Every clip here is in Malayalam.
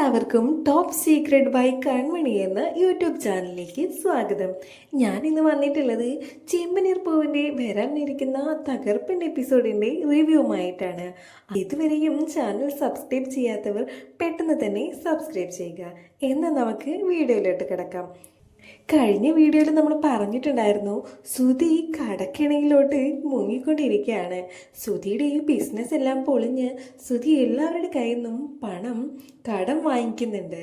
എല്ലാവർക്കും ടോപ്പ് സീക്രട്ട് ബൈ കൺമണി എന്ന യൂട്യൂബ് ചാനലിലേക്ക് സ്വാഗതം. ഞാൻ ഇന്ന് വന്നിട്ടുള്ളത് ചെമ്പനീർ പൂവിൻ്റെ വരാനിരിക്കുന്ന തകർപ്പിൻ്റെ എപ്പിസോഡിൻ്റെ റിവ്യൂവുമായിട്ടാണ്. ഇതുവരെയും ചാനൽ സബ്സ്ക്രൈബ് ചെയ്യാത്തവർ പെട്ടെന്ന് തന്നെ സബ്സ്ക്രൈബ് ചെയ്യുക. എന്നാൽ നമുക്ക് വീഡിയോയിലോട്ട് കിടക്കാം. കഴിഞ്ഞ വീഡിയോയിൽ നമ്മൾ പറഞ്ഞിട്ടുണ്ടായിരുന്നു, സുധി കടക്കിണയിലോട്ട് മുങ്ങിക്കൊണ്ടിരിക്കുകയാണ്. സുധിയുടെ ഈ ബിസിനസ് എല്ലാം പൊളിഞ്ഞ് സുധി എല്ലാവരുടെ കയ്യിൽ നിന്നും പണം കടം വാങ്ങിക്കുന്നുണ്ട്.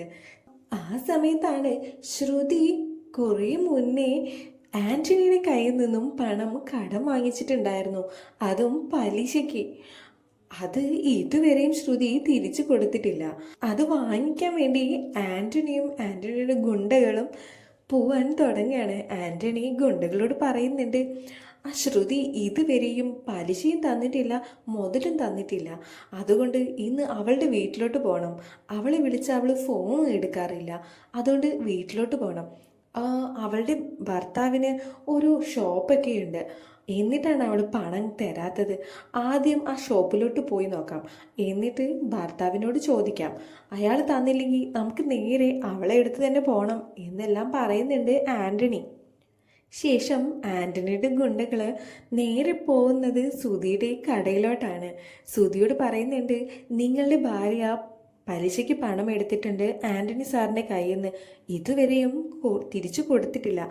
ആ സമയത്താണ് ശ്രുതി കുറേ മുന്നേ ആൻ്റണിയുടെ കയ്യിൽ നിന്നും പണം കടം വാങ്ങിച്ചിട്ടുണ്ടായിരുന്നു, അതും പലിശയ്ക്ക്. അത് ഇതുവരെയും ശ്രുതി തിരിച്ചു കൊടുത്തിട്ടില്ല. അത് വാങ്ങിക്കാൻ വേണ്ടി ആൻ്റണിയുടെ ഗുണ്ടകളും പോവാൻ തുടങ്ങുകയാണ്. ആൻ്റണി ഗുണ്ടകളോട് പറയുന്നുണ്ട്, ആ ശ്രുതി ഇതുവരെയും പലിശയും തന്നിട്ടില്ല, മുതലും തന്നിട്ടില്ല. അതുകൊണ്ട് ഇന്ന് അവളുടെ വീട്ടിലോട്ട് പോകണം. അവളെ വിളിച്ച് അവൾ ഫോണും എടുക്കാറില്ല. അതുകൊണ്ട് വീട്ടിലോട്ട് പോകണം. അവളുടെ ഭർത്താവിന് ഒരു ഷോപ്പൊക്കെ ഉണ്ട്. എന്നിട്ടാണ് അവൾ പണം തരാത്തത്. ആദ്യം ആ ഷോപ്പിലോട്ട് പോയി നോക്കാം, എന്നിട്ട് ഭർത്താവിനോട് ചോദിക്കാം. അയാൾ തന്നില്ലെങ്കിൽ നമുക്ക് നേരെ അവളെ എടുത്ത് തന്നെ പോകണം എന്നെല്ലാം പറയുന്നുണ്ട് ആൻ്റണി. ശേഷം ആൻ്റണിയുടെ ഗുണ്ടകൾ നേരെ പോകുന്നത് സുധിയുടെ കടയിലോട്ടാണ്. സുധിയോട് പറയുന്നുണ്ട്, നിങ്ങളുടെ ഭാര്യ പലിശയ്ക്ക് പണം എടുത്തിട്ടുണ്ട് ആൻ്റണി സാറിൻ്റെ കയ്യിൽ നിന്ന്, ഇതുവരെയും തിരിച്ചു കൊടുത്തിട്ടില്ല.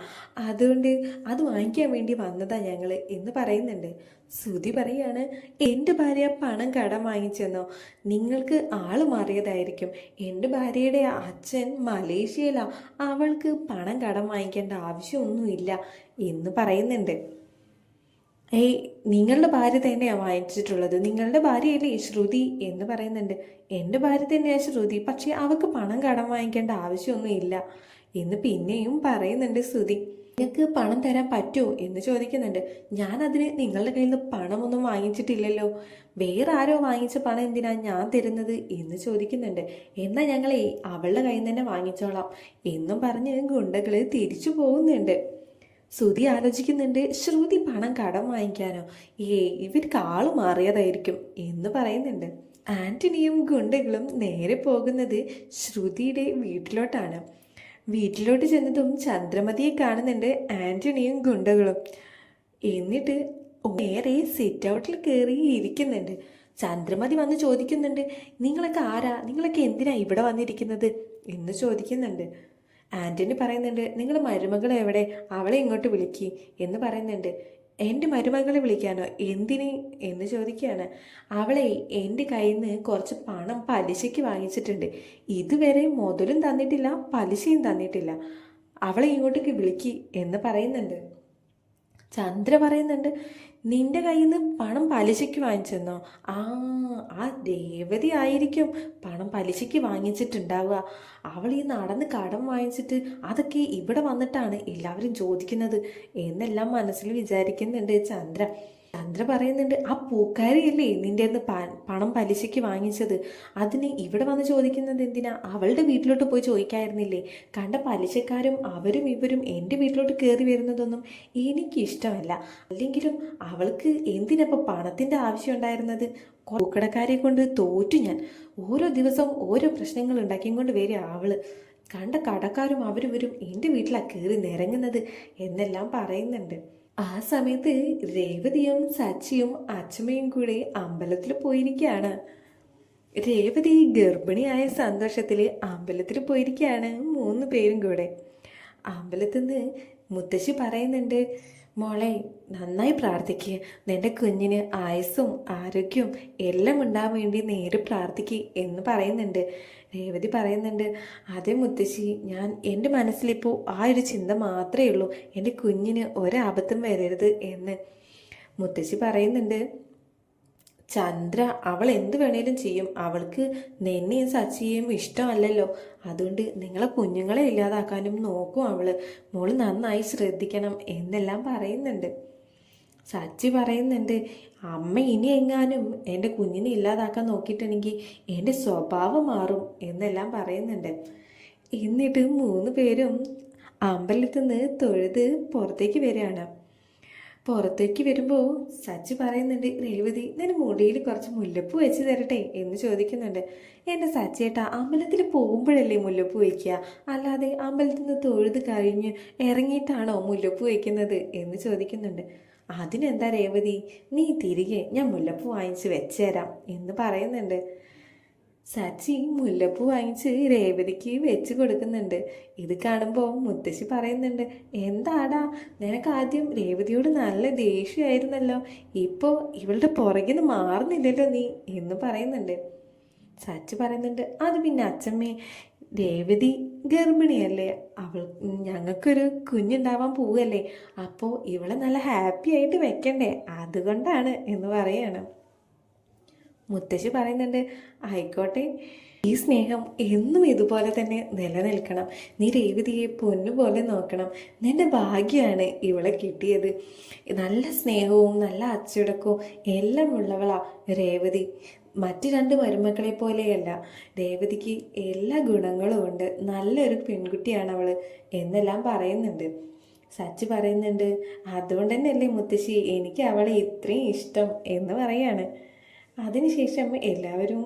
അതുകൊണ്ട് അത് വാങ്ങിക്കാൻ വേണ്ടി വന്നതാണ് ഞങ്ങൾ എന്ന് പറയുന്നുണ്ട്. സുധി പറയാണ്, എൻ്റെ ഭാര്യ പണം കടം വാങ്ങിച്ചെന്നോ? നിങ്ങൾക്ക് ആൾ മാറിയതായിരിക്കും. എൻ്റെ ഭാര്യയുടെ അച്ഛൻ മലേഷ്യയിലാണ്, അവൾക്ക് പണം കടം വാങ്ങിക്കേണ്ട ആവശ്യമൊന്നുമില്ല എന്ന് പറയുന്നുണ്ട്. നിങ്ങളുടെ ഭാര്യ തന്നെയാണ് വാങ്ങിച്ചിട്ടുള്ളത്, നിങ്ങളുടെ ഭാര്യയല്ലേ ശ്രുതി എന്ന് പറയുന്നുണ്ട്. എൻ്റെ ഭാര്യ തന്നെയാണ് ശ്രുതി, പക്ഷേ അവൾക്ക് പണം കടം വാങ്ങിക്കേണ്ട ആവശ്യമൊന്നും ഇല്ല എന്ന് പിന്നെയും പറയുന്നുണ്ട് ശ്രുതി. നിങ്ങൾക്ക് പണം തരാൻ പറ്റുമോ എന്ന് ചോദിക്കുന്നുണ്ട്. ഞാനതിന് നിങ്ങളുടെ കയ്യിൽ നിന്ന് പണമൊന്നും വാങ്ങിച്ചിട്ടില്ലല്ലോ, വേറെ ആരോ വാങ്ങിച്ച പണം എന്തിനാ ഞാൻ തരുന്നത് എന്ന് ചോദിക്കുന്നുണ്ട്. എന്നാൽ ഞങ്ങളെ അവളുടെ കയ്യിൽ നിന്ന് തന്നെ വാങ്ങിച്ചോളാം എന്നും പറഞ്ഞ് ഗുണ്ടകൾ തിരിച്ചു പോകുന്നുണ്ട്. സുധി ആലോചിക്കുന്നുണ്ട്, ശ്രുതി പണം കടം വാങ്ങിക്കാനോ? ഇവർക്ക് ആള് മാറിയതായിരിക്കും എന്ന് പറയുന്നുണ്ട്. ആൻ്റണിയും ഗുണ്ടകളും നേരെ പോകുന്നത് ശ്രുതിയുടെ വീട്ടിലോട്ടാണ്. വീട്ടിലോട്ട് ചെന്നതും ചന്ദ്രമതിയെ കാണുന്നുണ്ട് ആൻ്റണിയും ഗുണ്ടകളും. എന്നിട്ട് നേരെ സിറ്റ് ഔട്ടിൽ കയറി ഇരിക്കുന്നുണ്ട്. ചന്ദ്രമതി വന്ന് ചോദിക്കുന്നുണ്ട്, നിങ്ങളൊക്കെ ആരാ, നിങ്ങളൊക്കെ എന്തിനാ ഇവിടെ വന്നിരിക്കുന്നത് എന്ന് ചോദിക്കുന്നുണ്ട്. ആൻ്റണി പറയുന്നുണ്ട്, നിങ്ങളുടെ മരുമകൾ എവിടെ, അവളെ ഇങ്ങോട്ട് വിളിക്കി എന്ന് പറയുന്നുണ്ട്. എൻ്റെ മരുമകളെ വിളിക്കാനോ, എന്തിന് എന്ന് ചോദിക്കുകയാണ്. അവളെ എൻ്റെ കയ്യിൽ നിന്ന് കുറച്ച് പണം പലിശയ്ക്ക് വാങ്ങിച്ചിട്ടുണ്ട്, ഇതുവരെ മുതലും തന്നിട്ടില്ല പലിശയും തന്നിട്ടില്ല, അവളെ ഇങ്ങോട്ടേക്ക് വിളിക്കി എന്ന് പറയുന്നുണ്ട്. ചന്ദ്ര പറയുന്നുണ്ട്, നിന്റെ കയ്യിൽ നിന്ന് പണം പലിശയ്ക്ക് വാങ്ങിച്ചെന്നോ? ആ രേവതി ആയിരിക്കും പണം പലിശയ്ക്ക് വാങ്ങിച്ചിട്ടുണ്ടാവുക. അവൾ ഈ നടന്ന് കടം വാങ്ങിച്ചിട്ട് അതൊക്കെ ഇവിടെ വന്നിട്ടാണ് എല്ലാവരും ചോദിക്കുന്നത് എന്നെല്ലാം മനസ്സിൽ വിചാരിക്കുന്നുണ്ട് ചന്ദ്ര. ചന്ദ്ര പറയുന്നുണ്ട്, ആ പൂക്കാരിയല്ലേ നിൻ്റെ അടുത്ത് പണം പലിശയ്ക്ക് വാങ്ങിച്ചത്, അതിന് ഇവിടെ വന്ന് ചോദിക്കുന്നത് എന്തിനാ? അവളുടെ വീട്ടിലോട്ട് പോയി ചോദിക്കായിരുന്നില്ലേ? കണ്ട പലിശക്കാരും അവരും ഇവരും എൻ്റെ വീട്ടിലോട്ട് കയറി വരുന്നതൊന്നും എനിക്കിഷ്ടമല്ല. അല്ലെങ്കിലും അവൾക്ക് എന്തിനപ്പോൾ പണത്തിൻ്റെ ആവശ്യം ഉണ്ടായിരുന്നത്? പൂക്കടക്കാരെ കൊണ്ട് തോറ്റു ഞാൻ. ഓരോ ദിവസവും ഓരോ പ്രശ്നങ്ങൾ ഉണ്ടാക്കിക്കൊണ്ട് വരിക അവള്. കണ്ട കടക്കാരും അവരും ഇവരും എൻ്റെ വീട്ടിലാണ് കയറി നിരങ്ങുന്നത് എന്നെല്ലാം പറയുന്നുണ്ട്. ആ സമയത്ത് രേവതിയും സച്ചിയും അച്ഛമ്മയും കൂടി അമ്പലത്തിൽ പോയിരിക്കുകയാണ്. രേവതി ഗർഭിണിയായ സന്തോഷത്തിൽ അമ്പലത്തിൽ പോയിരിക്കുകയാണ് 3 പേരും കൂടെ. അമ്പലത്തിൽ നിന്ന് മുത്തശ്ശി പറയുന്നുണ്ട്, മോളെ നന്നായി പ്രാർത്ഥിക്കുക, നിന്റെ കുഞ്ഞിന് ആയുസ്സും ആരോഗ്യവും എല്ലാം ഉണ്ടാകാൻ വേണ്ടി നേരെ പ്രാർത്ഥിക്കുക എന്ന് പറയുന്നുണ്ട്. രേവതി പറയുന്നുണ്ട്, അതേ മുത്തശ്ശി, ഞാൻ എൻ്റെ മനസ്സിലിപ്പോൾ ആ ഒരു ചിന്ത മാത്രമേ ഉള്ളൂ, എൻ്റെ കുഞ്ഞിന് ഒരാപത്തും വരരുത് എന്ന്. മുത്തശ്ശി പറയുന്നുണ്ട്, ചന്ദ്ര അവൾ എന്ത് വേണേലും ചെയ്യും, അവൾക്ക് നിന്നെയും സച്ചിയെയും ഇഷ്ടമല്ലല്ലോ, അതുകൊണ്ട് നിങ്ങളെ കുഞ്ഞുങ്ങളെ ഇല്ലാതാക്കാനും നോക്കും അവള്, മോള് നന്നായി ശ്രദ്ധിക്കണം എന്നെല്ലാം പറയുന്നുണ്ട്. സച്ചി പറയുന്നുണ്ട്, അമ്മ ഇനി എങ്ങാനും എൻ്റെ കുഞ്ഞിനെ ഇല്ലാതാക്കാൻ നോക്കിയിട്ടുണ്ടെങ്കിൽ എൻ്റെ സ്വഭാവം മാറും എന്നെല്ലാം പറയുന്നുണ്ട്. എന്നിട്ട് 3 പേരും അമ്പലത്തിൽ നിന്ന് തൊഴുത് പുറത്തേക്ക് വരികയാണ്. പുറത്തേക്ക് വരുമ്പോൾ സച്ചി പറയുന്നുണ്ട്, രേവതി ഞാൻ മുടിയിൽ കുറച്ച് മുല്ലപ്പൂ വെച്ച് തരട്ടെ എന്ന് ചോദിക്കുന്നുണ്ട്. എൻ്റെ സച്ചിയേട്ടാ, അമ്പലത്തിൽ പോകുമ്പോഴല്ലേ മുല്ലപ്പൂ വയ്ക്കുക, അല്ലാതെ അമ്പലത്തിൽ നിന്ന് തൊഴുത് കഴിഞ്ഞ് ഇറങ്ങിയിട്ടാണോ മുല്ലപ്പൂ വയ്ക്കുന്നത് എന്ന് ചോദിക്കുന്നുണ്ട്. അതിനെന്താ രേവതി, നീ തിരികെ, ഞാൻ മുല്ലപ്പൂ വാങ്ങിച്ച് വെച്ചുതരാം എന്ന് പറയുന്നുണ്ട്. സച്ചി മുല്ലപ്പൂ വാങ്ങിച്ച് രേവതിക്ക് വെച്ച് കൊടുക്കുന്നുണ്ട്. ഇത് കാണുമ്പോൾ മുത്തശ്ശി പറയുന്നുണ്ട്, എന്താടാ നിനക്ക് ആദ്യം രേവതിയോട് നല്ല ദേഷ്യമായിരുന്നല്ലോ, ഇപ്പോൾ ഇവളുടെ പുറകിന് മാറുന്നില്ലല്ലോ നീ എന്ന് പറയുന്നുണ്ട്. സച്ചി പറയുന്നുണ്ട്, അത് പിന്നെ അച്ഛമ്മേ, രേവതി ഗർഭിണിയല്ലേ, അവൾ ഞങ്ങൾക്കൊരു കുഞ്ഞുണ്ടാവാൻ പോവുകയല്ലേ, അപ്പോൾ ഇവളെ നല്ല ഹാപ്പി ആയിട്ട് വെക്കണ്ടേ, അതുകൊണ്ടാണ് എന്ന് പറയാണ്. മുത്തശ്ശി പറയുന്നുണ്ട്, ആയിക്കോട്ടെ, ഈ സ്നേഹം എന്നും ഇതുപോലെ തന്നെ നിലനിൽക്കണം, നീ രേവതിയെ പൊന്നുപോലെ നോക്കണം, നിന്റെ ഭാഗ്യമാണ് ഇവളെ കിട്ടിയത്, നല്ല സ്നേഹവും നല്ല അച്ചടക്കവും എല്ലാം ഉള്ളവളാ രേവതി, മറ്റ് രണ്ട് മരുമക്കളെ പോലെയല്ല, രേവതിക്ക് എല്ലാ ഗുണങ്ങളും ഉണ്ട്, നല്ലൊരു പെൺകുട്ടിയാണ് അവൾ എന്നെല്ലാം പറയുന്നുണ്ട്. സച്ചി പറയുന്നുണ്ട്, അതുകൊണ്ട് തന്നെയല്ലേ മുത്തശ്ശി എനിക്ക് അവളെ ഇത്രയും ഇഷ്ടം എന്ന് പറയാണ്. അതിനുശേഷം എല്ലാവരും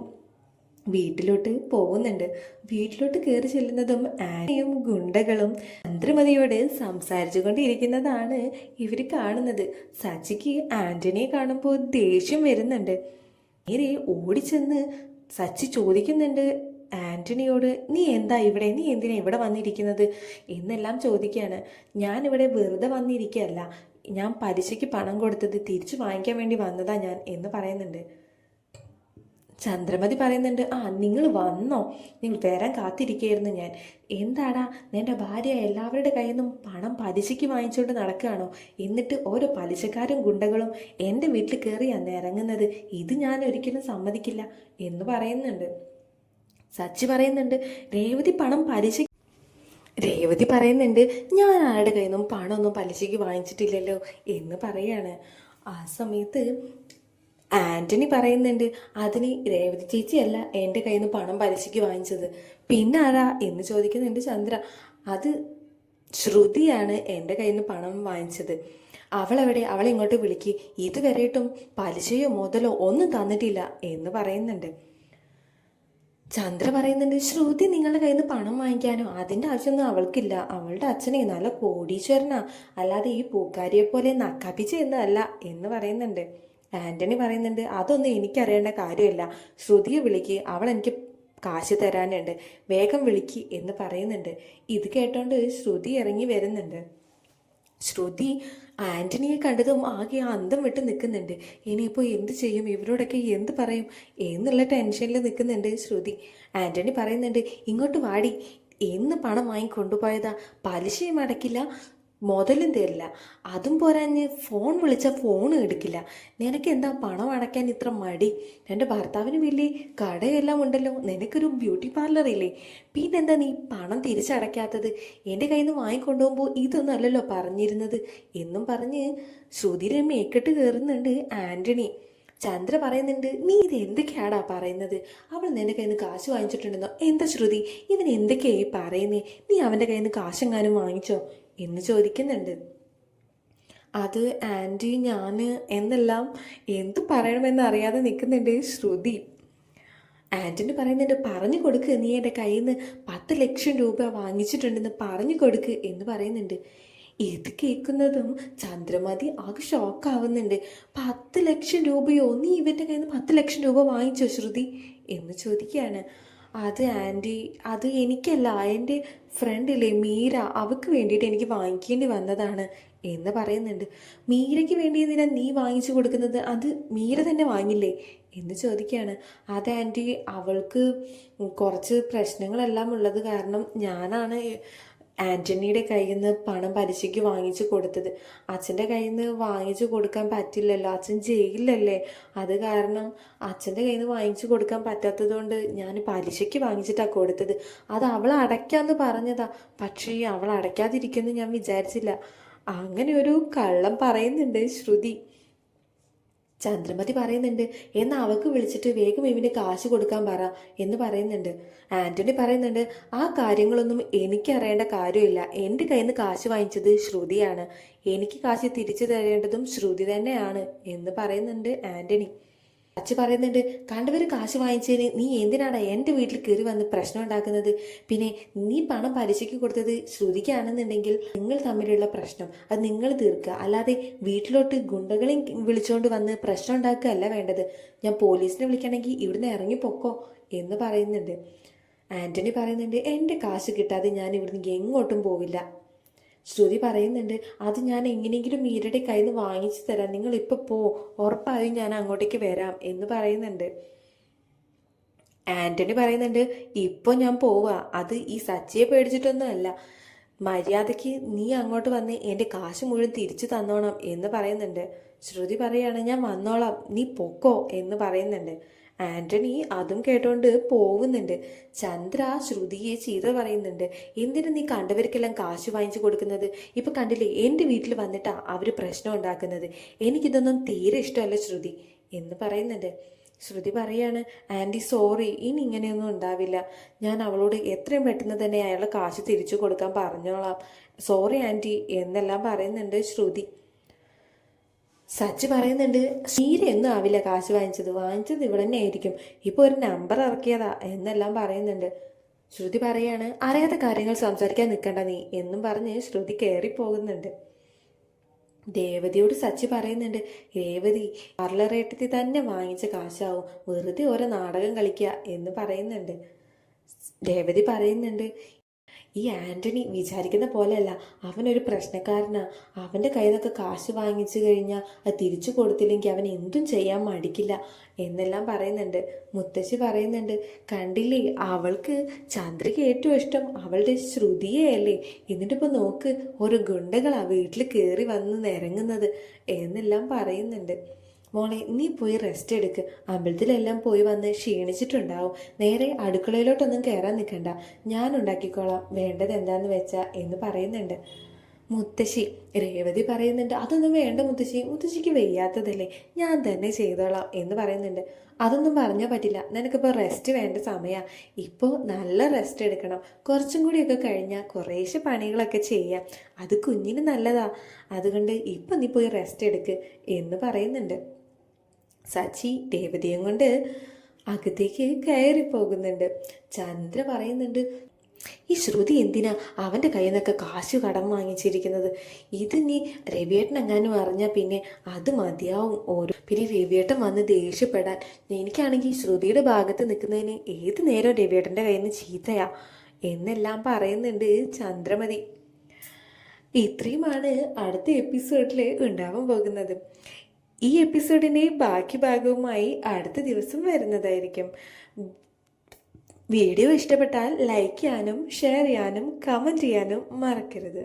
വീട്ടിലോട്ട് പോകുന്നുണ്ട്. വീട്ടിലോട്ട് കയറി ചെല്ലുന്നതും ആനയും ഗുണ്ടകളും ചന്ദ്രമതിയോട് സംസാരിച്ചു കൊണ്ടിരിക്കുന്നതാണ് ഇവർ കാണുന്നത്. സച്ചിക്ക് ആന്റണിയെ കാണുമ്പോൾ ദേഷ്യം വരുന്നുണ്ട്. നേരെ ഓടിച്ചെന്ന് സച്ചി ചോദിക്കുന്നുണ്ട് ആന്റണിയോട്, നീ എന്താ ഇവിടെ, നീ എന്തിനാ ഇവിടെ വന്നിരിക്കുന്നത് എന്നെല്ലാം ചോദിക്കുകയാണ്. ഞാനിവിടെ വെറുതെ വന്നിരിക്കുകയല്ല, ഞാൻ പലിശയ്ക്ക് പണം കൊടുത്തത് തിരിച്ചു വാങ്ങിക്കാൻ വേണ്ടി വന്നതാ ഞാൻ എന്ന് പറയുന്നുണ്ട്. ചന്ദ്രമതി പറയുന്നുണ്ട്, ആ നിങ്ങൾ വന്നോ, നിങ്ങൾ വരാൻ കാത്തിരിക്കുകയായിരുന്നു ഞാൻ. എന്താടാ നിന്റെ ഭാര്യ എല്ലാവരുടെ കയ്യിൽ നിന്നും പണം പലിശയ്ക്ക് വാങ്ങിച്ചുകൊണ്ട് നടക്കുകയാണോ, എന്നിട്ട് ഓരോ പലിശക്കാരും ഗുണ്ടകളും എൻ്റെ വീട്ടിൽ കയറി അന്ന് ഇറങ്ങുന്നത്, ഇത് ഞാൻ ഒരിക്കലും സമ്മതിക്കില്ല എന്ന് പറയുന്നുണ്ട്. സച്ചി പറയുന്നുണ്ട്, രേവതി പറയുന്നുണ്ട്, ഞാൻ ആരുടെ കയ്യിൽ നിന്നും പണമൊന്നും പലിശയ്ക്ക് വാങ്ങിച്ചിട്ടില്ലല്ലോ എന്ന് പറയാണ്. ആ സമയത്ത് ആന്റണി പറയുന്നുണ്ട്, അതിന് രേവതി ചേച്ചിയല്ല എൻ്റെ കയ്യിൽ നിന്ന് പണം പലിശയ്ക്ക് വാങ്ങിച്ചത്, പിന്നെ ആരാ എന്ന് ചോദിക്കുന്നുണ്ട് ചന്ദ്ര. അത് ശ്രുതിയാണ് എൻ്റെ കയ്യിൽ നിന്ന് പണം വാങ്ങിച്ചത്, അവളെവിടെ, അവളെ ഇങ്ങോട്ട് വിളിക്ക്, ഇതുവരെയിട്ടും പലിശയോ മുതലോ ഒന്നും തന്നിട്ടില്ല എന്ന് പറയുന്നുണ്ട്. ചന്ദ്ര പറയുന്നുണ്ട്, ശ്രുതി നിങ്ങളുടെ കയ്യിൽ നിന്ന് പണം വാങ്ങിക്കാനോ അതിൻ്റെ ആവശ്യമൊന്നും അവൾക്കില്ല, അവളുടെ അച്ഛനെ നല്ല കോടീശ്വരനാ, അല്ലാതെ ഈ പൂക്കാരിയെ പോലെ നക്കാപ്പിച്ച എന്നല്ല എന്ന് പറയുന്നുണ്ട്. ആന്റണി പറയുന്നുണ്ട്, അതൊന്നും എനിക്കറിയേണ്ട കാര്യമില്ല, ശ്രുതിയെ വിളിക്ക്, അവൾ എനിക്ക് കാശ് തരാനുണ്ട്, വേഗം വിളിക്ക് എന്ന് പറയുന്നുണ്ട്. ഇത് കേട്ടോണ്ട് ശ്രുതി ഇറങ്ങി വരുന്നുണ്ട്. ശ്രുതി ആന്റണിയെ കണ്ടതും ആകെ അന്തം വിട്ട് നിൽക്കുന്നുണ്ട്. ഇനിയിപ്പോൾ എന്ത് ചെയ്യും, ഇവരോടൊക്കെ എന്ത് പറയും എന്നുള്ള ടെൻഷനിൽ നിൽക്കുന്നുണ്ട് ശ്രുതി. ആന്റണി പറയുന്നുണ്ട്, ഇങ്ങോട്ട് വാടി, എന്ന് പണം വാങ്ങിക്കൊണ്ടുപോയതാ, പലിശയും അടക്കില്ല, മുതലും തരില്ല, അതും പോരാഞ്ഞ് ഫോൺ വിളിച്ചാൽ ഫോൺ എടുക്കില്ല, നിനക്ക് എന്താ പണം അടയ്ക്കാൻ ഇത്ര മടി, എൻ്റെ ഭർത്താവിന് വലിയ കടയെല്ലാം ഉണ്ടല്ലോ, നിനക്കൊരു ബ്യൂട്ടി പാർലർ ഇല്ലേ, പിന്നെന്താ നീ പണം തിരിച്ചടയ്ക്കാത്തത്, എൻ്റെ കയ്യിൽ നിന്ന് വാങ്ങിക്കൊണ്ടുപോകുമ്പോൾ ഇതൊന്നും അല്ലല്ലോ പറഞ്ഞിരുന്നത് എന്നും പറഞ്ഞ് ശ്രുതിരെ മേക്കെട്ട് കയറുന്നുണ്ട് ആന്റണി. ചന്ദ്ര പറയുന്നുണ്ട്, നീ ഇത് എന്തൊക്കെയാടാ പറയുന്നത്, അവൾ നിന്റെ കയ്യിൽ നിന്ന് കാശ് വാങ്ങിച്ചിട്ടുണ്ടെന്നോ, എന്താ ശ്രുതി ഇവൻ എന്തൊക്കെയായി പറയുന്നേ, നീ അവൻ്റെ കയ്യിൽ നിന്ന് കാശെങ്ങാനും വാങ്ങിച്ചോ എന്ന് ചോദിക്കുന്നുണ്ട്. അത് ആൻറ്റി ഞാൻ എന്നെല്ലാം എന്ത് പറയണമെന്ന് അറിയാതെ നിൽക്കുന്നുണ്ട് ശ്രുതി. ആന്റണി പറയുന്നുണ്ട്, പറഞ്ഞു കൊടുക്ക്, നീ എൻ്റെ കയ്യിൽ നിന്ന് 10 ലക്ഷം രൂപ വാങ്ങിച്ചിട്ടുണ്ടെന്ന് പറഞ്ഞു കൊടുക്ക് എന്ന് പറയുന്നുണ്ട്. ഇത് കേൾക്കുന്നതും ചന്ദ്രമതി ആകെ ഷോക്കാവുന്നുണ്ട്. 10 ലക്ഷം രൂപയോ, നീ ഇവൻ്റെ കയ്യിൽ നിന്ന് 10 ലക്ഷം രൂപ വാങ്ങിച്ചോ ശ്രുതി എന്ന് ചോദിക്കുകയാണ്. അത് ആൻറ്റി, അത് എനിക്കല്ല, എൻ്റെ ഫ്രണ്ടില്ലേ മീര, അവൾക്ക് വേണ്ടിയിട്ട് എനിക്ക് വാങ്ങിക്കേണ്ടി വന്നതാണ് എന്ന് പറയുന്നുണ്ട്. മീരയ്ക്ക് വേണ്ടി എന്തിനാ നീ വാങ്ങിച്ചു കൊടുക്കുന്നത്, അത് മീര തന്നെ വാങ്ങില്ലേ എന്ന് ചോദിക്കുകയാണ്. അത് ആൻറ്റി, അവൾക്ക് കുറച്ച് പ്രശ്നങ്ങളെല്ലാം ഉള്ളത് കാരണം ഞാനാണ് ആന്റണിയുടെ കയ്യിൽ നിന്ന് പണം പലിശയ്ക്ക് വാങ്ങിച്ചു കൊടുത്തത്. അച്ഛൻ്റെ കയ്യിൽ നിന്ന് വാങ്ങിച്ചു കൊടുക്കാൻ പറ്റില്ലല്ലോ, അച്ഛൻ ജയിലിലല്ലേ, അത് കാരണം അച്ഛൻ്റെ കയ്യിൽ നിന്ന് വാങ്ങിച്ചു കൊടുക്കാൻ പറ്റാത്തത് കൊണ്ട് ഞാൻ പലിശയ്ക്ക് വാങ്ങിച്ചിട്ടാണ് കൊടുത്തത്. അത് അവൾ അടയ്ക്കാമെന്ന് പറഞ്ഞതാ, പക്ഷേ അവൾ അടയ്ക്കാതിരിക്കുമെന്ന് ഞാൻ വിചാരിച്ചില്ല. അങ്ങനെ ഒരു കള്ളം പറയുന്നുണ്ട് ശ്രുതി. ചന്ദ്രമതി പറയുന്നുണ്ട്, എന്നാൽ അവൾക്ക് വിളിച്ചിട്ട് വേഗം ഇവന് കാശ് കൊടുക്കാൻ പറ എന്ന് പറയുന്നുണ്ട്. ആന്റണി പറയുന്നുണ്ട്, ആ കാര്യങ്ങളൊന്നും എനിക്കറിയേണ്ട കാര്യമില്ല. എൻ്റെ കയ്യിൽ നിന്ന് കാശ് വാങ്ങിച്ചത് ശ്രുതിയാണ്. എനിക്ക് കാശ് തിരിച്ചു തരേണ്ടതും ശ്രുതി തന്നെയാണ് എന്ന് പറയുന്നുണ്ട് ആന്റണി. അച്ഛൻ പറയുന്നുണ്ട്, കണ്ടവർ കാശ് വാങ്ങിച്ചതിന് നീ എന്തിനാണ് എൻ്റെ വീട്ടിൽ കയറി വന്ന് പ്രശ്നം ഉണ്ടാക്കുന്നത്? പിന്നെ നീ പണം പലിശയ്ക്ക് കൊടുത്തത് ശ്രുതിക്കാണെന്നുണ്ടെങ്കിൽ നിങ്ങൾ തമ്മിലുള്ള പ്രശ്നം അത് നിങ്ങൾ തീർക്കുക, അല്ലാതെ വീട്ടിലോട്ട് ഗുണ്ടകളെയും വിളിച്ചുകൊണ്ട് വന്ന് പ്രശ്നം ഉണ്ടാക്കുകയല്ല വേണ്ടത്. ഞാൻ പോലീസിനെ വിളിക്കണമെങ്കിൽ ഇവിടുന്ന് ഇറങ്ങിപ്പോക്കോ എന്ന് പറയുന്നുണ്ട്. ആന്റണി പറയുന്നുണ്ട്, എൻ്റെ കാശ് കിട്ടാതെ ഞാൻ ഇവിടുന്ന് എങ്ങോട്ടും പോവില്ല. ശ്രുതി പറയുന്നുണ്ട്, അത് ഞാൻ എങ്ങനെയെങ്കിലും മീരയുടെ കയ്യിൽ നിന്ന് വാങ്ങിച്ചു തരാം, നിങ്ങൾ ഇപ്പൊ പോ, ഉറപ്പായും ഞാൻ അങ്ങോട്ടേക്ക് വരാം എന്ന് പറയുന്നുണ്ട്. ആന്റണി പറയുന്നുണ്ട്, ഇപ്പോൾ ഞാൻ പോവാ, അത് ഈ സച്ചിയെ പേടിച്ചിട്ടൊന്നുമല്ല. മര്യാദയ്ക്ക് നീ അങ്ങോട്ട് വന്ന് എൻ്റെ കാശ് മുഴുവൻ തിരിച്ചു തന്നോണം എന്ന് പറയുന്നുണ്ട്. ശ്രുതി പറയാണ്, ഞാൻ വന്നോളാം, നീ പൊക്കോ എന്ന് പറയുന്നുണ്ട്. ആന്റണി അതും കേട്ടോണ്ട് പോകുന്നുണ്ട്. ചന്ദ്ര ശ്രുതിയെ ചീത്ത പറയുന്നുണ്ട്, എന്തിനു നീ കണ്ടവർക്കെല്ലാം കാശ് വാങ്ങിച്ചു കൊടുക്കുന്നത്? ഇപ്പൊ കണ്ടില്ലേ, എൻ്റെ വീട്ടിൽ വന്നിട്ടാ അവര് പ്രശ്നം ഉണ്ടാക്കുന്നത്. എനിക്കിതൊന്നും തീരെ ഇഷ്ടമല്ല ശ്രുതി എന്ന് പറയുന്നുണ്ട്. ശ്രുതി പറയാണ്, ആൻറ്റി സോറി, ഇനി ഇങ്ങനെയൊന്നും ഉണ്ടാവില്ല. ഞാൻ അവളോട് എത്രയും പെട്ടെന്ന് തന്നെ അയാളെ കാശ് തിരിച്ചു കൊടുക്കാൻ പറഞ്ഞോളാം. സോറി ആൻറ്റി എന്നെല്ലാം പറയുന്നുണ്ട് ശ്രുതി. സച്ചി പറയുന്നുണ്ട്, എന്നും ആവില്ല കാശ് വാങ്ങിച്ചത് ഇവിടെ തന്നെ ആയിരിക്കും, ഇപ്പോൾ ഒരു നമ്പർ ഇറക്കിയതാ എന്നെല്ലാം പറയുന്നുണ്ട്. ശ്രുതി പറയാണ്, അറിയാത്ത കാര്യങ്ങൾ സംസാരിക്കാൻ നിൽക്കണ്ട നീ എന്നും പറഞ്ഞ് ശ്രുതി കയറിപ്പോകുന്നുണ്ട്. രേവതിയോട് സച്ചി പറയുന്നുണ്ട്, രേവതി പാർലറേറ്റത്തിൽ തന്നെ വാങ്ങിച്ച കാശാവും, വെറുതെ ഓരോ നാടകം കളിക്കുക എന്ന് പറയുന്നുണ്ട്. രേവതി പറയുന്നുണ്ട്, ഈ ആന്റണി വിചാരിക്കുന്ന പോലെയല്ല, അവനൊരു പ്രശ്നക്കാരനാ. അവൻ്റെ കയ്യിൽ നിന്നൊക്കെ കാശ് വാങ്ങിച്ചു കഴിഞ്ഞാൽ അത് തിരിച്ചു കൊടുത്തില്ലെങ്കിൽ അവൻ എന്തും ചെയ്യാൻ മടിക്കില്ല എന്നെല്ലാം പറയുന്നുണ്ട്. മുത്തശ്ശി പറയുന്നുണ്ട്, കണ്ടില്ലേ, അവൾക്ക് ചന്ദ്രയ്ക്ക് ഏറ്റവും ഇഷ്ടം അവളുടെ ശ്രുതിയല്ലേ, എന്നിട്ടിപ്പോൾ നോക്ക്, ഓരോ ഗുണ്ടകളാ വീട്ടിൽ കയറി വന്ന് നിരങ്ങുന്നത് എന്നെല്ലാം പറയുന്നുണ്ട്. മോളെ, നീ പോയി റെസ്റ്റ് എടുക്ക്, അമ്പലത്തിലെല്ലാം പോയി വന്ന് ക്ഷീണിച്ചിട്ടുണ്ടാവും. നേരെ അടുക്കളയിലോട്ടൊന്നും കയറാൻ നിൽക്കണ്ട, ഞാൻ ഉണ്ടാക്കിക്കോളാം വേണ്ടത് എന്താന്ന് വെച്ചാ എന്ന് പറയുന്നുണ്ട്. മുത്തശ്ശി രേവതി പറയുന്നുണ്ട്, അതൊന്നും വേണ്ട മുത്തശ്ശി, മുത്തശ്ശിക്ക് വയ്യാത്തതല്ലേ, ഞാൻ തന്നെ ചെയ്തോളാം എന്ന് പറയുന്നുണ്ട്. അതൊന്നും പറഞ്ഞാൽ പറ്റില്ല, നിനക്കിപ്പോൾ റെസ്റ്റ് വേണ്ട സമയമാണ്, ഇപ്പോൾ നല്ല റെസ്റ്റ് എടുക്കണം. കുറച്ചും കൂടിയൊക്കെ കഴിഞ്ഞാൽ കുറേശ്ശെ പണികളൊക്കെ ചെയ്യാം, അത് കുഞ്ഞിന് നല്ലതാ. അതുകൊണ്ട് ഇപ്പം നീ പോയി റെസ്റ്റ് എടുക്ക് എന്ന് പറയുന്നുണ്ട്. സച്ചി രേവതിയും കൊണ്ട് അകത്തേക്ക് കയറി പോകുന്നുണ്ട്. ചന്ദ്ര പറയുന്നുണ്ട്, ഈ ശ്രുതി എന്തിനാ അവൻ്റെ കയ്യിൽ നിന്നൊക്കെ കാശ് കടം വാങ്ങിച്ചിരിക്കുന്നത്? ഇത് നീ രവിയേട്ടൻ എങ്ങാനും അറിഞ്ഞാൽ പിന്നെ അത് മതിയാവും ഓരോ. പിന്നെ രവിയേട്ടൻ വന്ന് ദേഷ്യപ്പെടാൻ. എനിക്കാണെങ്കിൽ ശ്രുതിയുടെ ഭാഗത്ത് നിൽക്കുന്നതിന് ഏത് നേരം രവിയേട്ടൻ്റെ കയ്യിൽ നിന്ന് ചീത്തയാ എന്നെല്ലാം പറയുന്നുണ്ട് ചന്ദ്രമതി. ഇത്രയുമാണ് അടുത്ത എപ്പിസോഡിൽ ഉണ്ടാവാൻ പോകുന്നത്. ഈ എപ്പിസോഡിൻ്റെ ബാക്കി ഭാഗവുമായി അടുത്ത ദിവസം വരുന്നതായിരിക്കും. വീഡിയോ ഇഷ്ടപ്പെട്ടാൽ ലൈക്ക് ചെയ്യാനും ഷെയർ ചെയ്യാനും കമൻറ്റ് ചെയ്യാനും മറക്കരുത്.